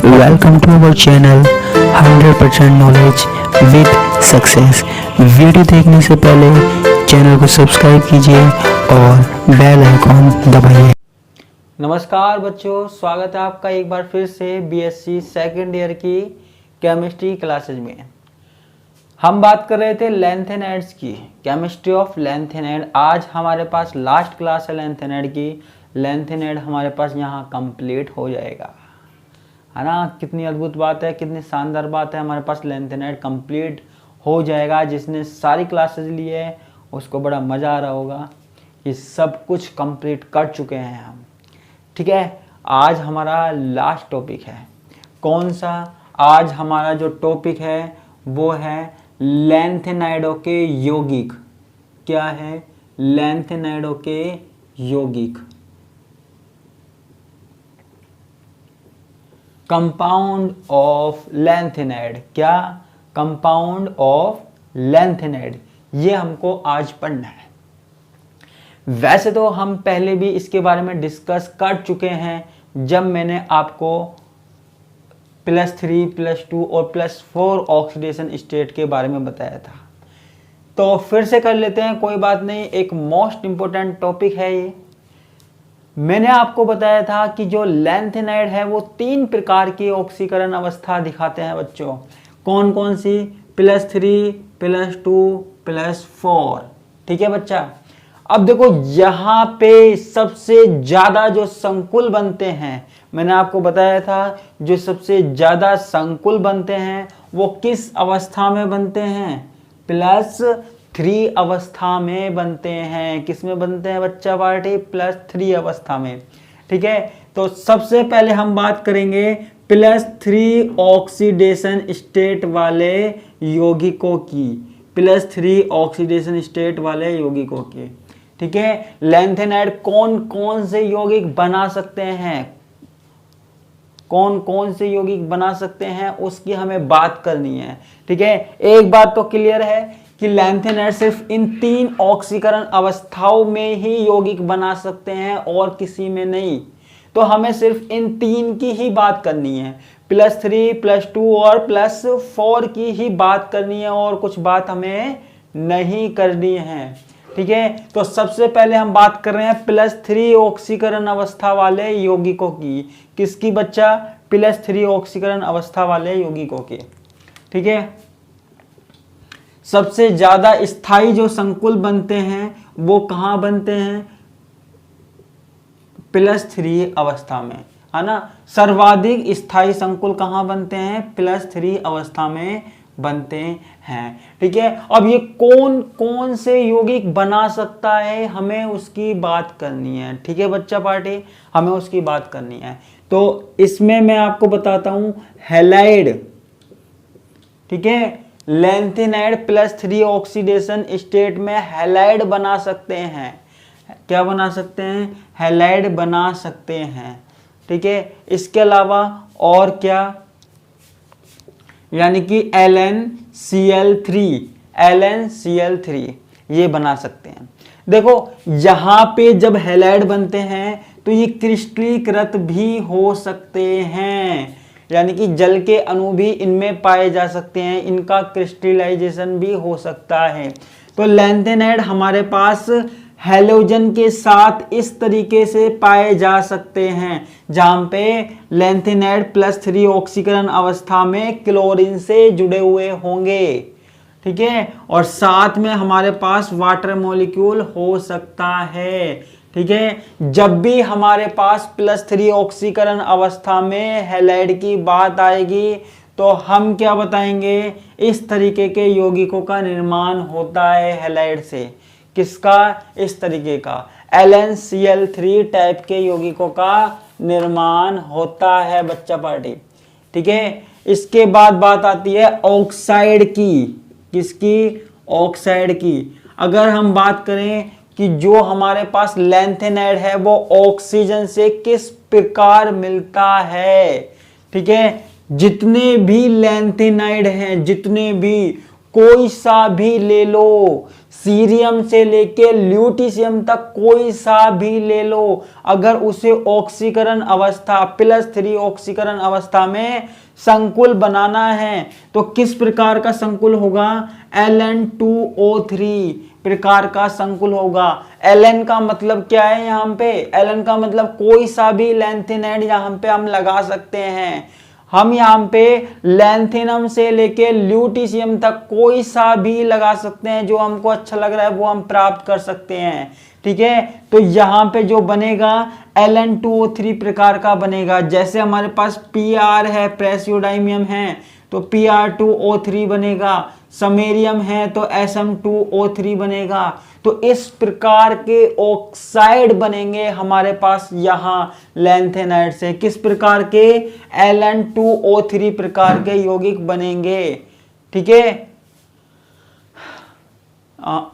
Welcome to our channel 100% knowledge with success. Video देखने से पहले चैनल को सब्सक्राइब कीजिए और बेल आइकॉन दबाइए। नमस्कार बच्चों, स्वागत है आपका एक बार फिर से बीएससी सेकेंड ईयर की केमिस्ट्री क्लासेज में। हम बात कर रहे थे लैंथेनाइड्स की, केमिस्ट्री ऑफ लैंथेनाइड। आज हमारे पास लास्ट क्लास है लैंथेनाइड की। लैंथेनाइड हमारे पास यहाँ कंप्लीट हो जाएगा, है ना। कितनी अद्भुत बात है, कितनी शानदार बात है, हमारे पास लैंथेनाइड कंप्लीट हो जाएगा। जिसने सारी क्लासेज ली है उसको बड़ा मज़ा आ रहा होगा। ये सब कुछ कंप्लीट कर चुके हैं हम, ठीक है। आज हमारा लास्ट टॉपिक है। कौन सा? आज हमारा जो टॉपिक है वो है लैंथेनाइडों के यौगिक। क्या है? लैंथेनाइडों के यौगिक, कंपाउंड ऑफ लैंथेनाइड। क्या? कंपाउंड ऑफ लैंथेनाइड, ये हमको आज पढ़ना है। वैसे तो हम पहले भी इसके बारे में डिस्कस कर चुके हैं, जब मैंने आपको +3, +2 और +4 ऑक्सीडेशन स्टेट के बारे में बताया था। तो फिर से कर लेते हैं, कोई बात नहीं। एक मोस्ट इंपॉर्टेंट टॉपिक है ये। मैंने आपको बताया था कि जो लैंथेनाइड है वो 3 प्रकार की ऑक्सीकरण अवस्था दिखाते हैं बच्चों। कौन कौन सी? +3, +2, +4, ठीक है बच्चा। अब देखो यहाँ पे सबसे ज्यादा जो संकुल बनते हैं, मैंने आपको बताया था जो सबसे ज्यादा संकुल बनते हैं वो किस अवस्था में बनते हैं? +3 अवस्था में बनते हैं। किस में बनते हैं बच्चा पार्टी? +3 अवस्था में, ठीक है। तो सबसे पहले हम बात करेंगे +3 ऑक्सीडेशन स्टेट वाले यौगिकों की। +3 ऑक्सीडेशन स्टेट वाले यौगिकों की, ठीक है। लैंथेनाइड कौन कौन से यौगिक बना सकते हैं, कौन कौन से यौगिक बना सकते हैं उसकी हमें बात करनी है, ठीक है। एक बात तो क्लियर है कि लैंथेनाइड सिर्फ इन 3 ऑक्सीकरण अवस्थाओं में ही यौगिक बना सकते हैं और किसी में नहीं। तो हमें सिर्फ इन 3 की ही बात करनी है, +3, +2 और +4 की ही बात करनी है, और कुछ बात हमें नहीं करनी है, ठीक है। तो सबसे पहले हम बात कर रहे हैं +3 ऑक्सीकरण अवस्था वाले यौगिकों की। किसकी बच्चा? +3 ऑक्सीकरण अवस्था वाले यौगिकों की, ठीक है। सबसे ज्यादा स्थायी जो संकुल बनते हैं वो कहां बनते हैं? +3 अवस्था में, है ना। सर्वाधिक स्थायी संकुल कहां बनते हैं? +3 अवस्था में बनते हैं, ठीक है। अब ये कौन कौन से यौगिक बना सकता है, हमें उसकी बात करनी है, ठीक है बच्चा पार्टी, हमें उसकी बात करनी है। तो इसमें मैं आपको बताता हूं हैलाइड, ठीक है। लैंथेनाइड +3 ऑक्सीडेशन स्टेट में हैलाइड बना सकते हैं। क्या बना सकते हैं? हैलाइड बना सकते हैं, ठीक है। इसके अलावा और क्या? यानी कि LnCl3 ये बना सकते हैं। देखो यहाँ पे जब हैलाइड बनते हैं तो ये क्रिस्टलीकृत भी हो सकते हैं, यानी कि जल के अणु भी इनमें पाए जा सकते हैं, इनका क्रिस्टलाइजेशन भी हो सकता है। तो लैंथेनाइड हमारे पास हैलोजन के साथ इस तरीके से पाए जा सकते हैं, जहां पे लैंथेनाइड +3 ऑक्सीकरण अवस्था में क्लोरीन से जुड़े हुए होंगे, ठीक है। और साथ में हमारे पास वाटर मॉलिक्यूल हो सकता है, ठीक है। जब भी हमारे पास +3 ऑक्सीकरण अवस्था में हैलाइड की बात आएगी तो हम क्या बताएंगे? इस तरीके के यौगिकों का निर्माण होता है हैलाइड से। किसका? इस तरीके का LnCl3 टाइप के यौगिकों का निर्माण होता है बच्चा पार्टी, ठीक है। इसके बाद बात आती है ऑक्साइड की। किसकी? ऑक्साइड की। अगर हम बात करें कि जो हमारे पास लैंथेनाइड है वो ऑक्सीजन से किस प्रकार मिलता है, ठीक है। जितने भी लैंथेनाइड हैं, जितने भी, कोई सा भी ले लो, सीरियम से लेके ल्यूटीशियम तक कोई सा भी ले लो, अगर उसे ऑक्सीकरण अवस्था +3 ऑक्सीकरण अवस्था में संकुल बनाना है तो किस प्रकार का संकुल होगा? Ln2O3 प्रकार का संकुल होगा। Ln का मतलब क्या है यहाँ पे? Ln का मतलब कोई सा भी लैंथेनाइड यहाँ पे हम लगा सकते हैं। हम यहाँ पे लैंथेनम से लेके ल्यूटीशियम तक कोई सा भी लगा सकते हैं, जो हमको अच्छा लग रहा है वो हम प्राप्त कर सकते हैं। ठीक है, तो यहाँ पे जो बनेगा Ln2O3 प्रकार का बनेगा। जैसे हमारे पास Pr है, प्रेसियोडाइमियम है, तो Pr2O3 बनेगा, समेरियम है तो Sm2O3 बनेगा। तो इस प्रकार के ऑक्साइड बनेंगे हमारे पास यहाँ लैंथेनाइड से। किस प्रकार के? Ln2O3 प्रकार के यौगिक बनेंगे। ठीक है,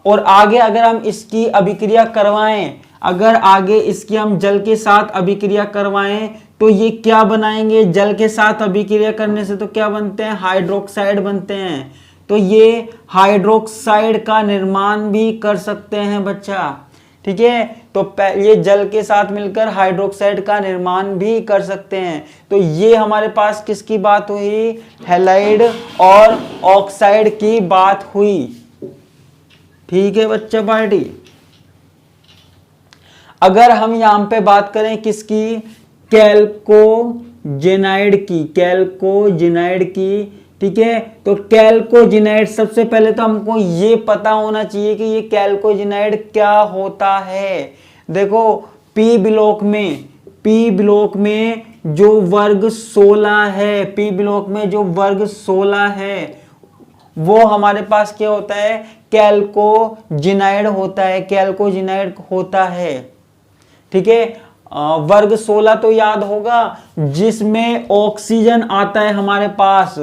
और आगे अगर हम इसकी अभिक्रिया करवाएं, अगर आगे इसकी हम जल के साथ अभिक्रिया करवाएं तो ये क्या बनाएंगे? जल के साथ अभिक्रिया करने से तो क्या बनते हैं? हाइड्रोक्साइड बनते हैं। तो ये हाइड्रोक्साइड का निर्माण भी कर सकते हैं बच्चा। ठीक है, तो ये जल के साथ मिलकर हाइड्रोक्साइड का निर्माण भी कर सकते हैं। तो ये हमारे पास किसकी बात हुई? हैलाइड और ऑक्साइड की बात हुई। ठीक है बच्चा पार्टी। अगर हम यहां पे बात करें किसकी? कैल्कोजेनाइड की, कैल्कोजेनाइड की। ठीक है, तो कैल्कोजेनाइड सबसे पहले तो हमको ये पता होना चाहिए कि ये कैल्कोजेनाइड क्या होता है। देखो पी ब्लॉक में जो वर्ग 16 है, पी ब्लॉक में जो वर्ग 16 है वो हमारे पास क्या होता है? कैल्कोजेनाइड होता है, कैल्कोजेनाइड होता है। ठीक है, वर्ग 16 तो याद होगा, जिसमें ऑक्सीजन आता है हमारे पास।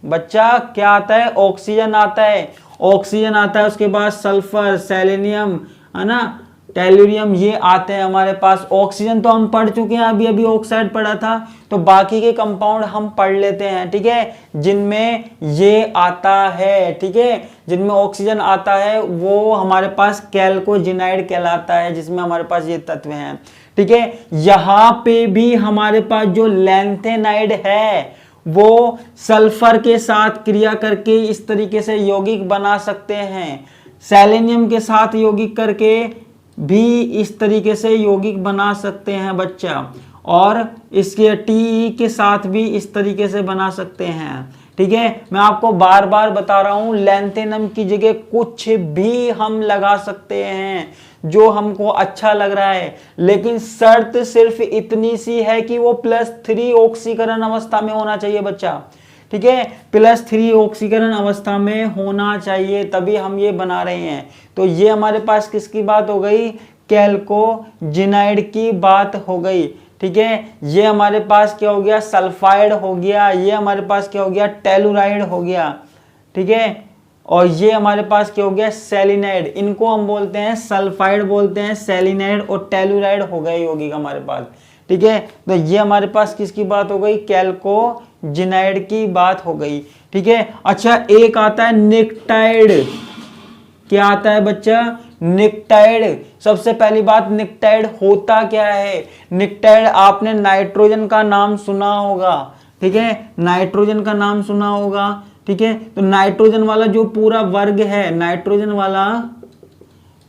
बच्चा क्या आता है? ऑक्सीजन आता है, ऑक्सीजन आता है, उसके बाद सल्फर, सेलेनियम, है ना, टेलुरियम, ये आते हैं हमारे पास। ऑक्सीजन तो हम पढ़ चुके हैं, अभी अभी ऑक्साइड पढ़ा था, तो बाकी के कंपाउंड हम पढ़ लेते हैं। ठीक है, जिनमें ये आता है, ठीक है, जिनमें ऑक्सीजन आता है वो हमारे पास कैल्कोजेनाइड कहलाता है, जिसमें हमारे पास ये तत्व हैं। ठीक है, यहाँ पे भी हमारे पास जो लैंथेनाइड है वो सल्फर के साथ क्रिया करके इस तरीके से यौगिक बना सकते हैं, सेलेनियम के साथ यौगिक करके भी इस तरीके से यौगिक बना सकते हैं बच्चा, और इसके टी के साथ भी इस तरीके से बना सकते हैं। ठीक है, मैं आपको बार बार बता रहा हूं, लैंथेनम की जगह कुछ भी हम लगा सकते हैं जो हमको अच्छा लग रहा है, लेकिन शर्त सिर्फ इतनी सी है कि वो +3 ऑक्सीकरण अवस्था में होना चाहिए बच्चा। ठीक है, +3 ऑक्सीकरण अवस्था में होना चाहिए, तभी हम ये बना रहे हैं। तो ये हमारे पास किसकी बात हो गई? कैल्कोजेनाइड की बात हो गई। ठीक है, ये हमारे पास क्या हो गया? सल्फाइड हो गया, ये हमारे पास क्या हो गया? टेलुराइड हो गया। ठीक है, और ये हमारे पास क्या हो गया? सेलिनाइड। इनको हम बोलते हैं सल्फाइड बोलते हैं, सेलिनाइड और टेलुराइड हो गए यौगिक हमारे पास। ठीक है, तो ये हमारे पास किसकी बात हो गई? कैल्कोजेनाइड की बात हो गई। ठीक है, अच्छा एक आता है निक्टाइड। क्या आता है बच्चा? निक्टाइड। सबसे पहली बात, निक्टाइड होता क्या है? निक्टाइड आपने नाइट्रोजन का नाम सुना होगा। ठीक है, नाइट्रोजन का नाम सुना होगा। ठीक है, तो नाइट्रोजन वाला जो पूरा वर्ग है, नाइट्रोजन वाला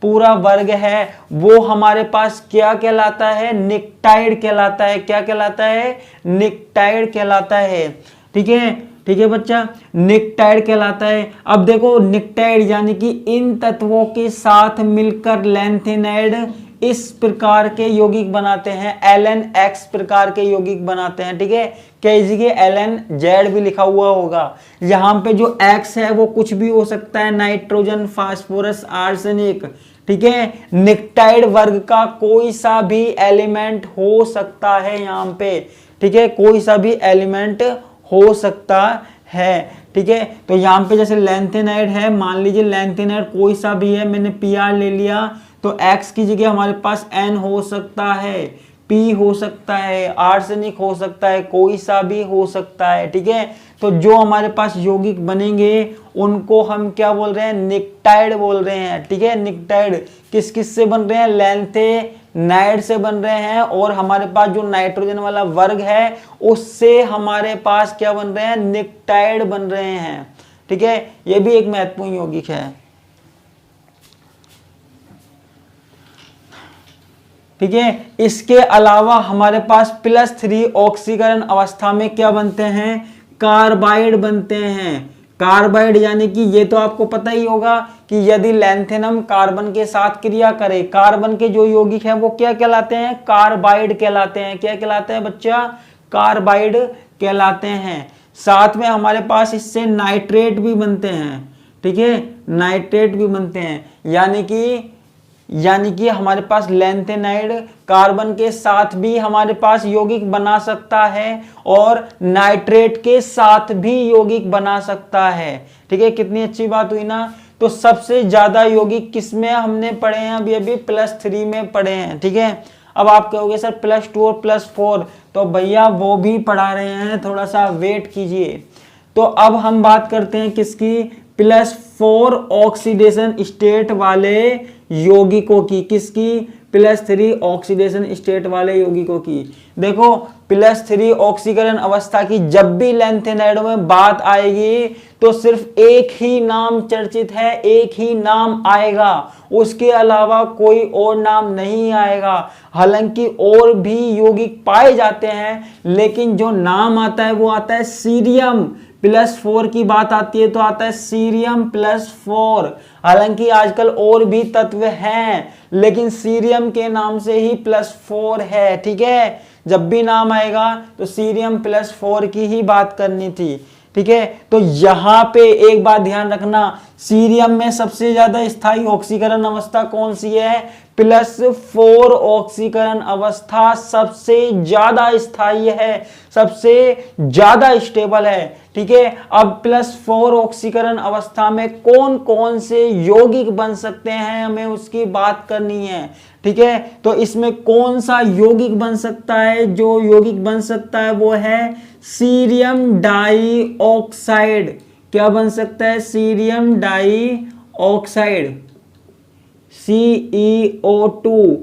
पूरा वर्ग है, वो हमारे पास क्या कहलाता है? निक्टाइड कहलाता है। क्या कहलाता है? निक्टाइड कहलाता है। ठीक है, ठीक है बच्चा, निक्टाइड कहलाता है। अब देखो निक्टाइड यानी कि इन तत्वों के साथ मिलकर लैंथेनाइड इस प्रकार के यौगिक बनाते हैं, LnX प्रकार के यौगिक बनाते हैं। ठीक है, कई जगह LnZ भी लिखा हुआ होगा। यहाँ पे जो X है वो कुछ भी हो सकता है, नाइट्रोजन, फास्फोरस, आर्सेनिक। ठीक है, निक्टाइड वर्ग का कोई सा भी एलिमेंट हो सकता है यहाँ पे। ठीक है, कोई सा भी एलिमेंट हो सकता है। ठीक है, तो यहाँ पे जैसे लैंथेनाइड है, मान लीजिए लैंथेनाइड कोई सा भी है, मैंने Pr ले लिया, तो X की जगह हमारे पास N हो सकता है, पी हो सकता है, आर्सेनिक हो सकता है, कोई सा भी हो सकता है, ठीक है। तो जो हमारे पास यौगिक बनेंगे उनको हम क्या बोल रहे हैं, निक्टाइड बोल रहे हैं, ठीक है। निक्टाइड किस किस से बन रहे हैं, लैंथेनाइड से बन रहे हैं, और हमारे पास जो नाइट्रोजन वाला वर्ग है उससे हमारे पास क्या बन रहे हैं, निक्टाइड बन रहे हैं, ठीक है। ये भी एक महत्वपूर्ण यौगिक है, ठीक है। इसके अलावा हमारे पास +3 ऑक्सीकरण अवस्था में क्या बनते हैं, कार्बाइड बनते हैं। कार्बाइड यानी कि ये तो आपको पता ही होगा कि यदि लैंथेनम कार्बन के साथ क्रिया करे, कार्बन के जो यौगिक हैं वो क्या कहलाते हैं, कार्बाइड कहलाते हैं। क्या कहलाते हैं बच्चा, कार्बाइड कहलाते हैं। साथ में हमारे पास इससे नाइट्रेट भी बनते हैं, ठीक है, नाइट्रेट भी बनते हैं। यानी कि हमारे पास लैंथेनाइड कार्बन के साथ भी हमारे पास यौगिक बना सकता है और नाइट्रेट के साथ भी यौगिक बना सकता है, ठीक है। कितनी अच्छी बात हुई ना। तो सबसे ज्यादा यौगिक किसमें हमने पढ़े हैं, अभी +3 में पढ़े हैं, ठीक है। अब आप कहोगे सर +2 और +4, तो भैया वो भी पढ़ा रहे हैं, थोड़ा सा वेट कीजिए। तो अब हम बात करते हैं किसकी, +4 ऑक्सीडेशन स्टेट वाले यौगिकों की। किसकी, +3 ऑक्सीडेशन स्टेट वाले यौगिकों की। देखो +3 ऑक्सीकरण अवस्था की जब भी लैंथेनाइडों में बात आएगी तो सिर्फ एक ही नाम चर्चित है, एक ही नाम आएगा, उसके अलावा कोई और नाम नहीं आएगा। हालांकि और भी यौगिक पाए जाते हैं, लेकिन जो नाम आता है वो आता है सीरियम +4 की बात आती है तो आता है सीरियम +4। हालांकि आजकल और भी तत्व हैं, लेकिन सीरियम के नाम से ही +4 है, ठीक है। जब भी नाम आएगा तो सीरियम +4 की ही बात करनी थी, ठीक है। तो यहां पे एक बात ध्यान रखना, सीरियम में सबसे ज्यादा स्थायी ऑक्सीकरण अवस्था कौन सी है, +4 ऑक्सीकरण अवस्था सबसे ज्यादा स्थायी है, सबसे ज्यादा स्टेबल है, ठीक है। अब +4 ऑक्सीकरण अवस्था में कौन कौन से यौगिक बन सकते हैं हमें उसकी बात करनी है, ठीक है। तो इसमें कौन सा यौगिक बन सकता है, जो यौगिक बन सकता है वो है सीरियम डाइऑक्साइड। क्या बन सकता है, cerium dioxide, CO2,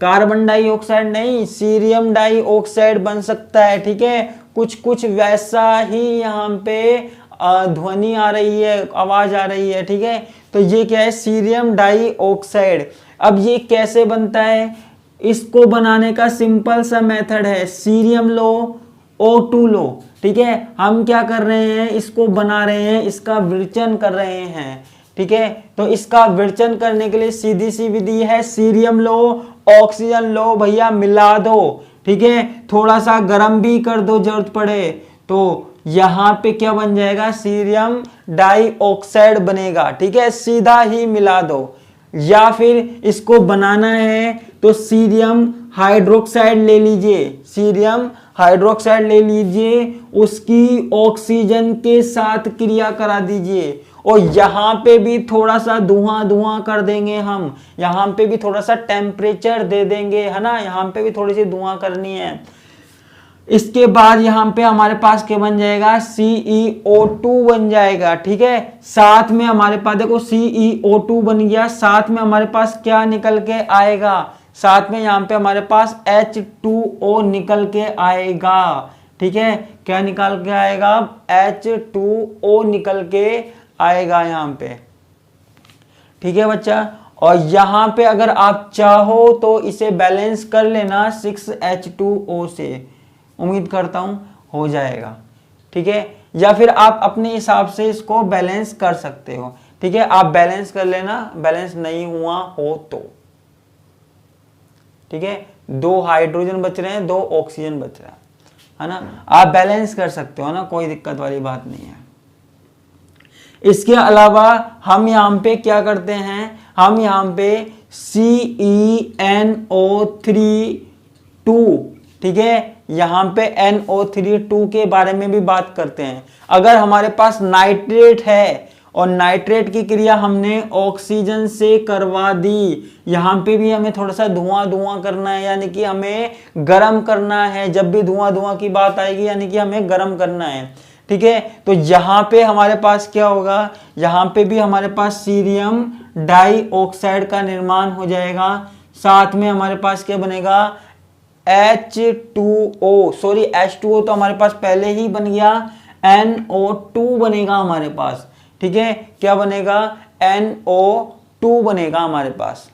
carbon dioxide नहीं, सीरियम डाइऑक्साइड बन सकता है, ठीक है। कुछ कुछ वैसा ही यहाँ पे ध्वनि आ रही है, आवाज आ रही है, ठीक है। तो ये क्या है, सीरियम डाइऑक्साइड। अब ये कैसे बनता है, इसको बनाने का सिंपल सा मेथड है, सीरियम लो O2 लो, ठीक है। हम क्या कर रहे हैं, इसको बना रहे हैं, इसका विरचन कर रहे हैं, ठीक है। तो इसका विरचन करने के लिए सीधी सी विधि है, सीरियम लो, ऑक्सीजन लो, भैया मिला दो, ठीक है। थोड़ा सा गर्म भी कर दो जरूरत पड़े, तो यहां पे क्या बन जाएगा, सीरियम डाइऑक्साइड बनेगा, ठीक है। सीधा ही मिला दो। या फिर इसको बनाना है तो सीरियम हाइड्रोक्साइड ले लीजिए, सीरियम हाइड्रोक्साइड ले लीजिए, उसकी ऑक्सीजन के साथ क्रिया करा दीजिए, और यहाँ पे भी थोड़ा सा धुआं कर देंगे हम, यहाँ पे भी थोड़ा सा टेम्परेचर दे देंगे, है ना, यहाँ पे भी थोड़ी सी धुआं करनी है। इसके बाद यहाँ पे हमारे पास क्या बन जाएगा, CeO2 बन जाएगा, ठीक है। साथ में हमारे पास देखो CeO2 बन गया, साथ में हमारे पास क्या निकल के आएगा, साथ में यहाँ पे हमारे पास H2O निकल के आएगा, ठीक है। क्या निकल के आएगा, H2O निकल के आएगा यहाँ पे, ठीक है बच्चा। और यहाँ पे अगर आप चाहो तो इसे बैलेंस कर लेना 6H2O से, उम्मीद करता हूं हो जाएगा, ठीक है। या फिर आप अपने हिसाब से इसको बैलेंस कर सकते हो, ठीक है। आप बैलेंस कर लेना, बैलेंस नहीं हुआ हो तो, ठीक है। 2 हाइड्रोजन बच रहे हैं, 2 ऑक्सीजन बच रहा है ना, आप बैलेंस कर सकते हो ना, कोई दिक्कत वाली बात नहीं है। इसके अलावा हम यहाँ पे क्या करते हैं, हम यहाँ पे CeNO3 ठीक है, यहाँ पे NO3 के बारे में भी बात करते हैं। अगर हमारे पास नाइट्रेट है और नाइट्रेट की क्रिया हमने ऑक्सीजन से करवा दी। यहाँ पे भी हमें थोड़ा सा धुआं धुआं करना है, यानी कि हमें गर्म करना है। जब भी धुआं धुआं की बात आएगी यानी कि हमें गर्म करना है, ठीक है। तो यहाँ पे हमारे पास क्या होगा, यहाँ पे भी हमारे पास सीरियम डाइऑक्साइड का निर्माण हो जाएगा। साथ में हमारे पास क्या बनेगा, H2O, सॉरी H2O तो हमारे पास पहले ही बन गया, NO2 बनेगा हमारे पास, ठीक है। क्या बनेगा, NO2 बनेगा हमारे पास,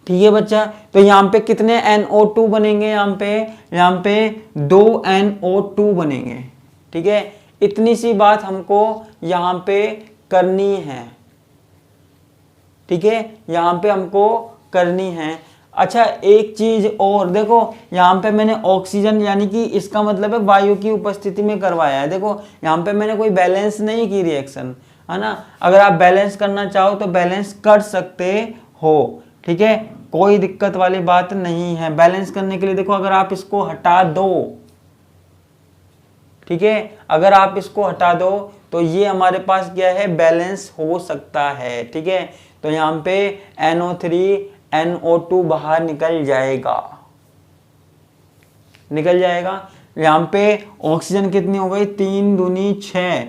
ठीक है बच्चा। तो यहाँ पे कितने NO2 बनेंगे, यहाँ पे 2 NO2 बनेंगे, ठीक है। इतनी सी बात हमको यहाँ पे करनी है, ठीक है, यहाँ पे हमको करनी है। अच्छा एक चीज और देखो, यहाँ पे मैंने ऑक्सीजन यानी कि इसका मतलब है वायु की उपस्थिति में करवाया है। देखो यहाँ पे मैंने कोई बैलेंस नहीं की रिएक्शन, है ना। अगर आप बैलेंस करना चाहो तो बैलेंस कर सकते हो, ठीक है, कोई दिक्कत वाली बात नहीं है। बैलेंस करने के लिए देखो, अगर आप इसको हटा दो, ठीक है, अगर आप इसको हटा दो तो ये हमारे पास क्या है, बैलेंस हो सकता है, ठीक है। तो यहाँ पे NO3 NO2 बाहर निकल जाएगा, यहाँ पे ऑक्सीजन कितनी हो गई, 3 दूनी 6,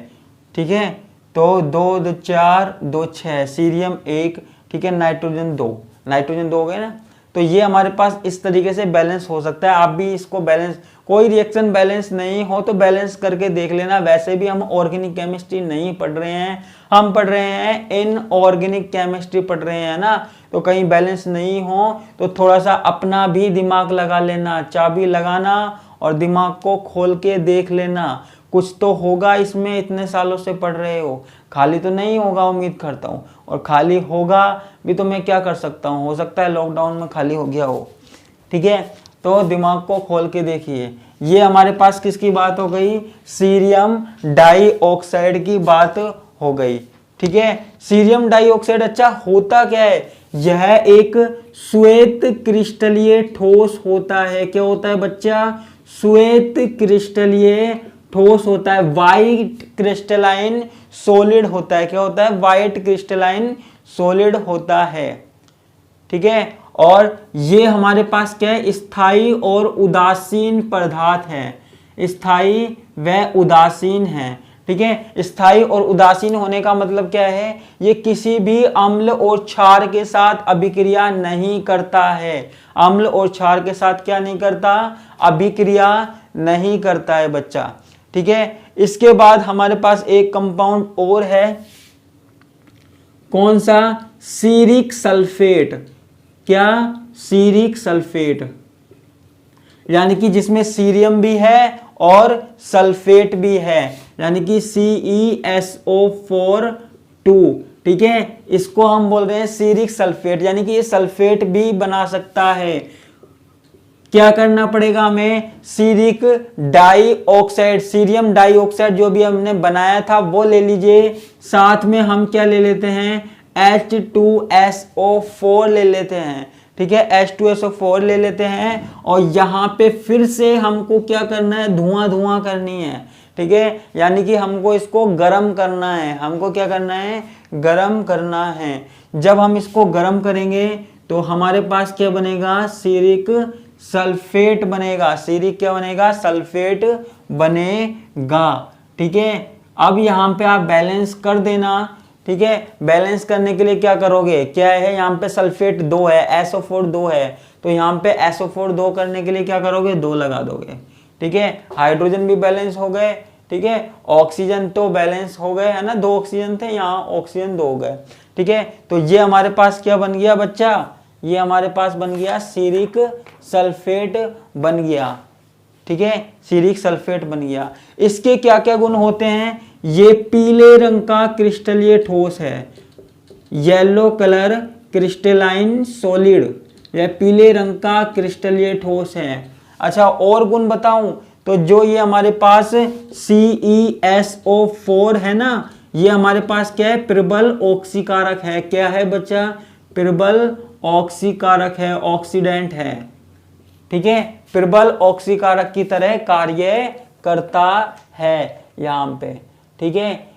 ठीक है। तो 2 2 4 2 6, सीरियम 1, ठीक है, नाइट्रोजन 2 हो गए ना। तो ये हमारे पास इस तरीके से बैलेंस हो सकता है। आप भी इसको बैलेंस, कोई रिएक्शन बैलेंस नहीं हो तो बैलेंस करके देख लेना। वैसे भी हम ऑर्गेनिक केमिस्ट्री नहीं पढ़ रहे हैं, हम पढ़ रहे हैं इनऑर्गेनिक केमिस्ट्री पढ़ रहे हैं ना। तो कहीं बैलेंस नहीं हो तो थोड़ा सा अपना भी दिमाग लगा लेना, चाबी लगाना और दिमाग को खोल के देख लेना। कुछ तो होगा इसमें, इतने सालों से पढ़ रहे हो, खाली तो नहीं होगा उम्मीद करता हूँ। और खाली होगा भी तो मैं क्या कर सकता हूँ, हो सकता है लॉकडाउन में खाली हो गया हो, ठीक है। तो दिमाग को खोल के देखिए। ये हमारे पास किसकी बात हो गई, सीरियम डाइऑक्साइड की बात हो गई, ठीक है। सीरियम डाइऑक्साइड अच्छा होता क्या है, यह एक श्वेत क्रिस्टलीय ठोस होता है। क्या होता है बच्चा, श्वेत क्रिस्टलीय ठोस होता है, वाइट क्रिस्टलाइन सॉलिड होता है। क्या होता है, वाइट क्रिस्टलाइन सॉलिड होता है, ठीक है। और ये हमारे पास क्या है, स्थायी और उदासीन पदार्थ है, स्थायी व उदासीन है, ठीक है। स्थायी और उदासीन होने का मतलब क्या है, ये किसी भी अम्ल और क्षार के साथ अभिक्रिया नहीं करता है। अम्ल और क्षार के साथ क्या नहीं करता, अभिक्रिया नहीं करता है बच्चा, ठीक है। इसके बाद हमारे पास एक कंपाउंड और है, कौन सा, सीरिक सल्फेट। क्या, सीरिक सल्फेट, यानी कि जिसमें सीरियम भी है और सल्फेट भी है, यानी कि CeSO4 ठीक है। इसको हम बोल रहे हैं सीरिक सल्फेट, यानी कि ये सल्फेट भी बना सकता है। क्या करना पड़ेगा हमें, सीरिक डाइऑक्साइड, सीरियम डाइऑक्साइड जो भी हमने बनाया था वो ले लीजिए। साथ में हम क्या ले लेते हैं, H2SO4 ले लेते हैं, ठीक है, H2SO4 ले लेते हैं। और यहाँ पे फिर से हमको क्या करना है, धुआं धुआं करनी है, ठीक है। यानी कि हमको इसको गर्म करना है, हमको क्या करना है, गर्म करना है। जब हम इसको गर्म करेंगे तो हमारे पास क्या बनेगा, सीरिक सल्फेट बनेगा। सीरिक क्या बनेगा, सल्फेट बनेगा, ठीक है। अब यहाँ पे आप बैलेंस कर देना, ठीक है। बैलेंस करने के लिए क्या करोगे, क्या है, यहाँ पे सल्फेट 2 है, SO4 2 है, तो यहाँ पे SO4 2 करने के लिए क्या करोगे, 2 लगा दोगे, ठीक है। हाइड्रोजन भी बैलेंस हो गए, ठीक है। ऑक्सीजन तो बैलेंस हो गए, है ना, 2 ऑक्सीजन थे, यहाँ ऑक्सीजन 2 हो गए, ठीक है। तो ये हमारे पास क्या बन गया बच्चा, ये हमारे पास बन गया सीरिक सल्फेट बन गया, ठीक है, सीरिक सल्फेट बन गया। इसके क्या क्या गुण होते हैं, ये पीले रंग का क्रिस्टलीय ठोस है, येलो कलर क्रिस्टलाइन सॉलिड, यह पीले रंग का क्रिस्टलीय ठोस है। अच्छा और गुण बताऊं तो जो ये हमारे पास CeSO4 है ना, ये हमारे पास क्या है, प्रबल ऑक्सीकारक है। क्या है बच्चा, प्रबल ऑक्सीकारक है, ऑक्सीडेंट है, ठीक है, प्रबल ऑक्सीकारक की तरह कार्य करता है यहाँ पे, ठीक है।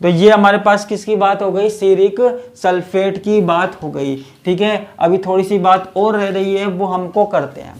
तो ये हमारे पास किसकी बात हो गई, सीरिक सल्फेट की बात हो गई। ठीक है, अभी थोड़ी सी बात और रह रही है, वो हमको करते हैं।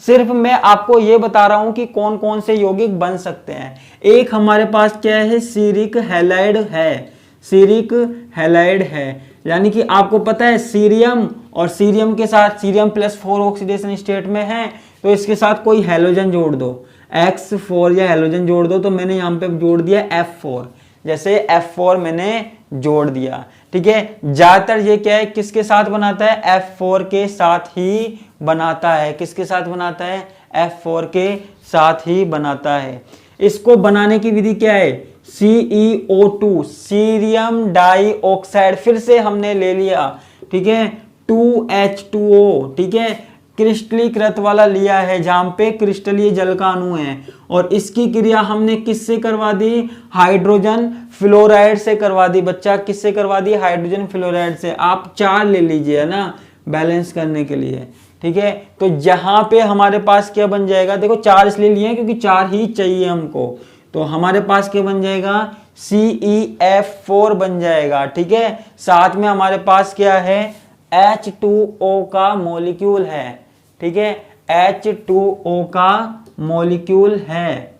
सिर्फ मैं आपको ये बता रहा हूं कि कौन कौन से यौगिक बन सकते हैं। एक हमारे पास क्या है, सीरिक हैलाइड है, सीरिक हैलाइड है, यानी कि आपको पता है सीरियम और सीरियम के साथ सीरियम +4 ऑक्सीडेशन स्टेट में है, तो इसके साथ कोई हैलोजन जोड़ दो, X4 या हैलोजन जोड़ दो। तो मैंने यहाँ पे जोड़ दिया F4, जैसे F4 मैंने जोड़ दिया। ठीक है, ज्यादातर ये क्या है, किसके साथ बनाता है, F4 के साथ ही बनाता है। किसके साथ बनाता है, F4 के साथ ही बनाता है। इसको बनाने की विधि क्या है, CeO2 सीरियम डाइऑक्साइड, फिर से हमने ले लिया। ठीक है, 2H2O, ठीक है, क्रिस्टलीकृत वाला लिया है, जहां पे क्रिस्टलीय जल का अणु है, और इसकी क्रिया हमने किससे करवा दी, हाइड्रोजन फ्लोराइड से करवा दी। बच्चा किससे करवा दी, हाइड्रोजन फ्लोराइड से। आप 4 ले लीजिए ना बैलेंस करने के लिए। ठीक है, तो जहां पे हमारे पास क्या बन जाएगा, देखो 4 इसलिए लिए हैं क्योंकि 4 ही चाहिए हमको, तो हमारे पास क्या बन जाएगा, CeF4 बन जाएगा। ठीक है, साथ में हमारे पास क्या है, H2O का मॉलिक्यूल है। ठीक है, H2O का मॉलिक्यूल है।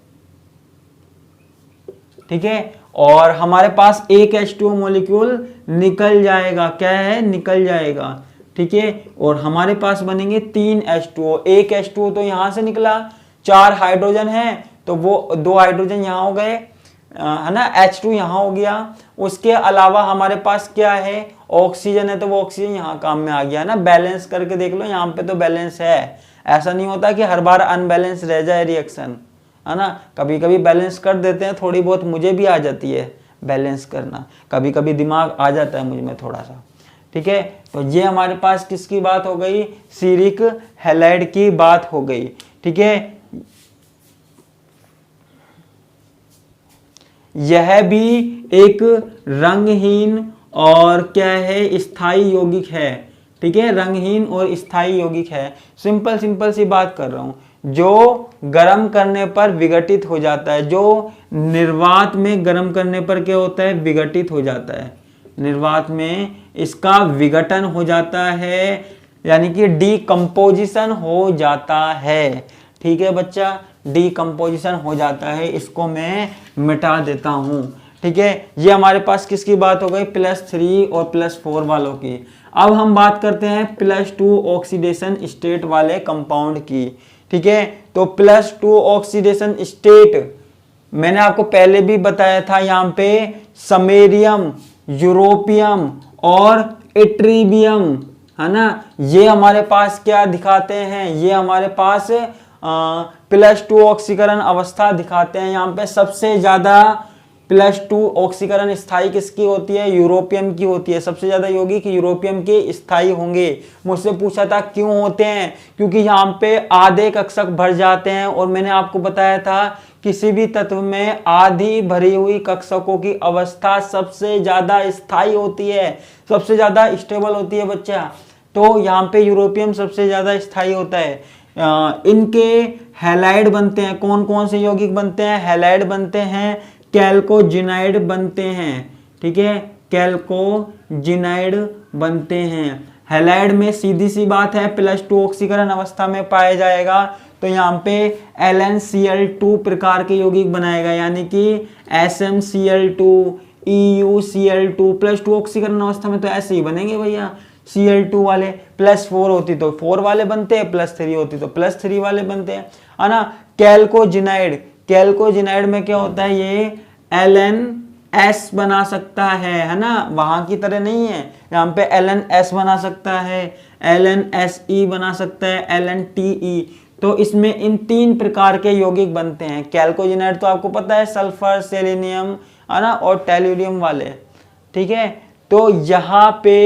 ठीक है, और हमारे पास एक H2O मॉलिक्यूल निकल जाएगा, क्या है, निकल जाएगा। ठीक है, और हमारे पास बनेंगे 3 H2O, एक H2O तो यहां से निकला, 4 हाइड्रोजन है, तो वो 2 हाइड्रोजन यहां हो गए, है ना, H2 यहां हो गया। उसके अलावा हमारे पास क्या है, ऑक्सीजन है, तो वो ऑक्सीजन यहां काम में आ गया ना। बैलेंस करके देख लो, यहाँ पे तो बैलेंस है, ऐसा नहीं होता कि हर बार अनबैलेंस रह जाए रिएक्शन, है ना। कभी कभी बैलेंस कर देते हैं, थोड़ी बहुत मुझे भी आ जाती है बैलेंस करना, कभी कभी दिमाग आ जाता है मुझ में थोड़ा सा। ठीक है, तो ये हमारे पास किसकी बात हो गई, सीरिक हैलाइड की बात हो गई। ठीक है, यह भी एक रंगहीन और क्या है, स्थायी यौगिक है। ठीक है, रंगहीन और स्थायी यौगिक है। सिंपल सी बात कर रहा हूं, जो गर्म करने पर विघटित हो जाता है, जो निर्वात में गर्म करने पर क्या होता है, विघटित हो जाता है, निर्वात में इसका विघटन हो जाता है, यानी कि डीकंपोजिशन हो जाता है। ठीक है बच्चा, डीकंपोजिशन हो जाता है, इसको मैं मिटा देता हूं। ठीक है, ये हमारे पास किसकी बात हो गई, +3 और +4 वालों की। अब हम बात करते हैं +2 ऑक्सीडेशन स्टेट वाले कंपाउंड की। ठीक है, तो +2 ऑक्सीडेशन स्टेट मैंने आपको पहले भी बताया था, यहाँ पे समेरियम, यूरोपियम और इट्रीबियम, है ना, ये हमारे पास क्या दिखाते हैं, ये हमारे पास +2 ऑक्सीकरण अवस्था दिखाते हैं। यहाँ पे सबसे ज्यादा +2 ऑक्सीकरण स्थायी किसकी होती है, यूरोपियम की होती है। सबसे ज्यादा यौगिक यूरोपियम के स्थायी होंगे। मुझसे पूछा था क्यों होते हैं, क्योंकि यहाँ पे आधे कक्षक भर जाते हैं, और मैंने आपको बताया था किसी भी तत्व में आधी भरी हुई कक्षकों की अवस्था सबसे ज्यादा स्थायी होती है, सबसे ज्यादा स्टेबल होती है बच्चा। तो यहाँ पे यूरोपियम सबसे ज्यादा स्थायी होता है। इनके हैलाइड बनते हैं, कौन कौन से यौगिक बनते हैं, हैलाइड बनते हैं, कैल्कोजिनाइड बनते हैं। ठीक है, कैल्कोजिनाइड बनते हैं। हैलाइड में सीधी सी बात है +2 ऑक्सीकरण अवस्था में पाया जाएगा, तो यहाँ पे LnCl2 प्रकार के यौगिक बनाएगा, यानी कि SmCl2, EuCl2। +2 ऑक्सीकरण अवस्था में तो ऐसे ही बनेंगे भैया, Cl2 वाले। +4 होती तो 4 वाले बनते हैं, +3 होती तो +3 वाले बनते हैं, है ना। कैल्कोजिनाइड, कैल्कोजिनाइड में क्या होता है, ये LnS बना सकता है ना, वहां की तरह नहीं है, यहाँ पे LnS बना सकता है, LnSe बना सकता है, LnTe। तो इसमें इन 3 प्रकार के यौगिक बनते हैं। कैल्कोजिनाइड तो आपको पता है सल्फर, सेलेनियम, है ना, और टेल्यूरियम वाले। ठीक है, तो यहाँ पे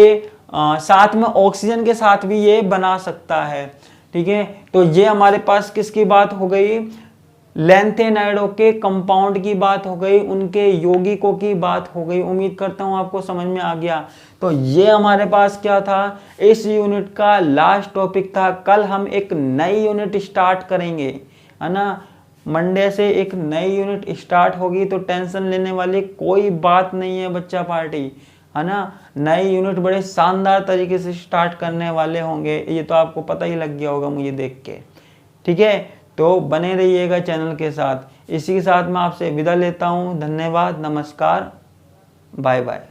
साथ में ऑक्सीजन के साथ भी ये बना सकता है। ठीक है, तो ये हमारे पास किसकी बात हो गई, लैंथेनाइडों के कंपाउंड की बात हो गई, उनके यौगिकों की बात हो गई। उम्मीद करता हूं आपको समझ में आ गया। तो ये हमारे पास क्या था, इस यूनिट का लास्ट टॉपिक था। कल हम एक नई यूनिट स्टार्ट करेंगे, है ना। मंडे से एक नई यूनिट स्टार्ट होगी, तो टेंशन लेने वाली कोई बात नहीं है बच्चा पार्टी, है ना। नई यूनिट बड़े शानदार तरीके से स्टार्ट करने वाले होंगे, ये तो आपको पता ही लग गया होगा मुझे देख के। ठीक है, तो बने रहिएगा चैनल के साथ। इसी के साथ मैं आपसे विदा लेता हूँ। धन्यवाद, नमस्कार, बाय बाय।